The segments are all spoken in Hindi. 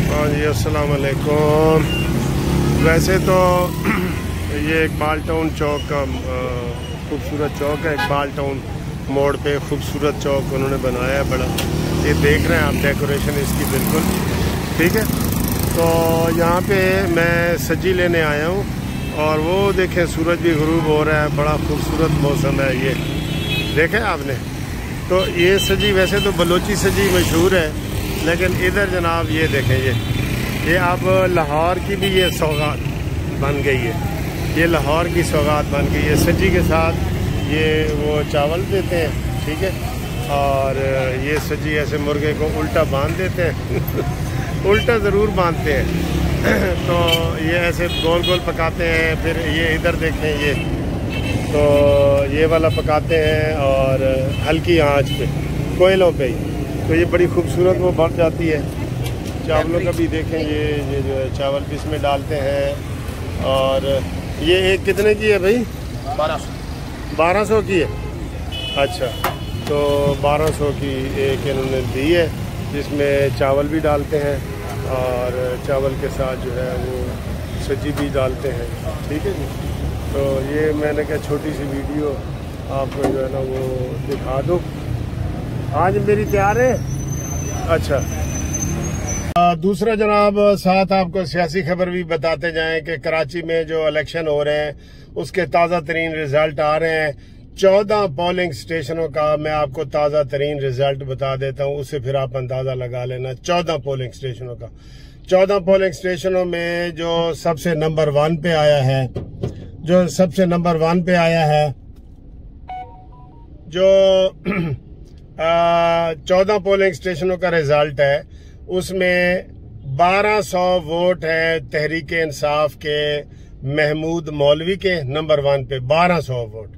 हाँ जी, अस्सलाम वालेकुम। वैसे तो ये इकबाल टाउन चौक का खूबसूरत चौक है। इकबाल टाउन मोड़ पे खूबसूरत चौक उन्होंने बनाया है बड़ा। ये देख रहे हैं आप डेकोरेशन इसकी बिल्कुल ठीक है। तो यहाँ पे मैं सब्जी लेने आया हूँ और वो देखें सूरज भी गुरूब हो रहा है। बड़ा खूबसूरत मौसम है ये, देखें आपने। तो ये सब्जी वैसे तो बलोची सब्जी मशहूर है, लेकिन इधर जनाब ये देखें ये अब लाहौर की भी ये सौगात बन गई है। ये लाहौर की सौगात बन गई है। सब्जी के साथ ये वो चावल देते हैं ठीक है, और ये सब्जी ऐसे मुर्गे को उल्टा बांध देते हैं उल्टा ज़रूर बांधते हैं तो ये ऐसे गोल गोल पकाते हैं। फिर ये इधर देखें ये, तो ये वाला पकाते हैं और हल्की आंच पे कोयलों पे ही, तो ये बड़ी खूबसूरत वो बन जाती है। चावलों का भी देखें ये जो है चावल भी इसमें डालते हैं। और ये एक कितने की है भाई? 1200 की है। अच्छा, तो 1200 की एक इन्होंने दी है, जिसमें चावल भी डालते हैं और चावल के साथ जो है वो सब्जी भी डालते हैं ठीक है जी। तो ये मैंने कहा छोटी सी वीडियो आपको जो है ना वो दिखा दूँ। आज मेरी तैयार है। अच्छा, दूसरा जनाब साथ आपको सियासी खबर भी बताते जाएं कि कराची में जो इलेक्शन हो रहे हैं उसके ताज़ा तरीन रिजल्ट आ रहे हैं। 14 पोलिंग स्टेशनों का मैं आपको ताज़ा तरीन रिजल्ट बता देता हूं, उससे फिर आप अंदाज़ा लगा लेना। 14 पोलिंग स्टेशनों का, 14 पोलिंग स्टेशनों में जो सबसे नंबर 1 पे आया है, जो 14 पोलिंग स्टेशनों का रिजल्ट है, उसमें 1200 वोट है तहरीक इंसाफ के महमूद मौलवी के नंबर 1 पे 1200 वोट।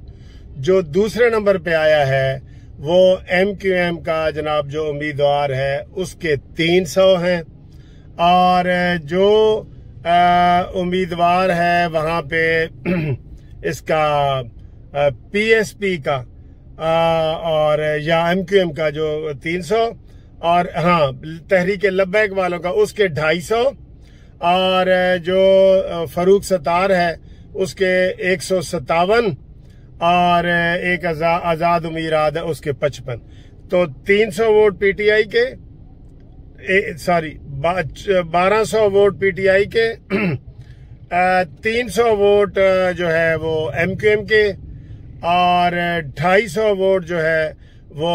जो दूसरे नंबर पे आया है वो MQM का जनाब जो उम्मीदवार है उसके 300 हैं। और जो उम्मीदवार है वहां पे इसका PSP का और या MQM का जो 300, और हाँ तहरीक लब्बैक वालों का उसके 250, और जो फरूक सत्तार है उसके 157, और एक आजाद उमीराद है उसके 55। तो 300 वोट PTI के, 1200 वोट PTI के 300 वोट जो है वो MQM के, और 250 वोट जो है वो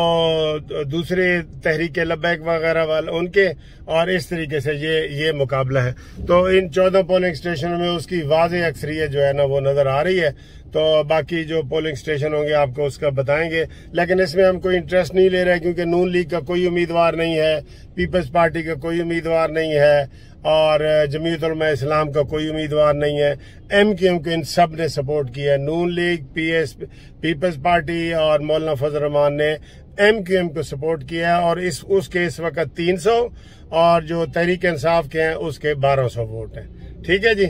दूसरे तहरीक लब्बैक वगैरह वाले उनके। और इस तरीके से ये मुकाबला है। तो इन 14 पोलिंग स्टेशनों में उसकी वाज़ेह अक्सरियत जो है ना वो नजर आ रही है। तो बाकी जो पोलिंग स्टेशन होंगे आपको उसका बताएंगे, लेकिन इसमें हम कोई इंटरेस्ट नहीं ले रहे क्योंकि नून लीग का कोई उम्मीदवार नहीं है, पीपल्स पार्टी का कोई उम्मीदवार नहीं है, और जमीयत उलमा इस्लाम का कोई उम्मीदवार नहीं है। MQM को इन सब ने सपोर्ट किया है। नून लीग, पीपल्स पार्टी और मौलाना फजल रहमान ने MQM को सपोर्ट किया है। और उसके इस वक्त 300 और जो तहरीक इंसाफ के हैं उसके 1200 वोट हैं। ठीक है जी।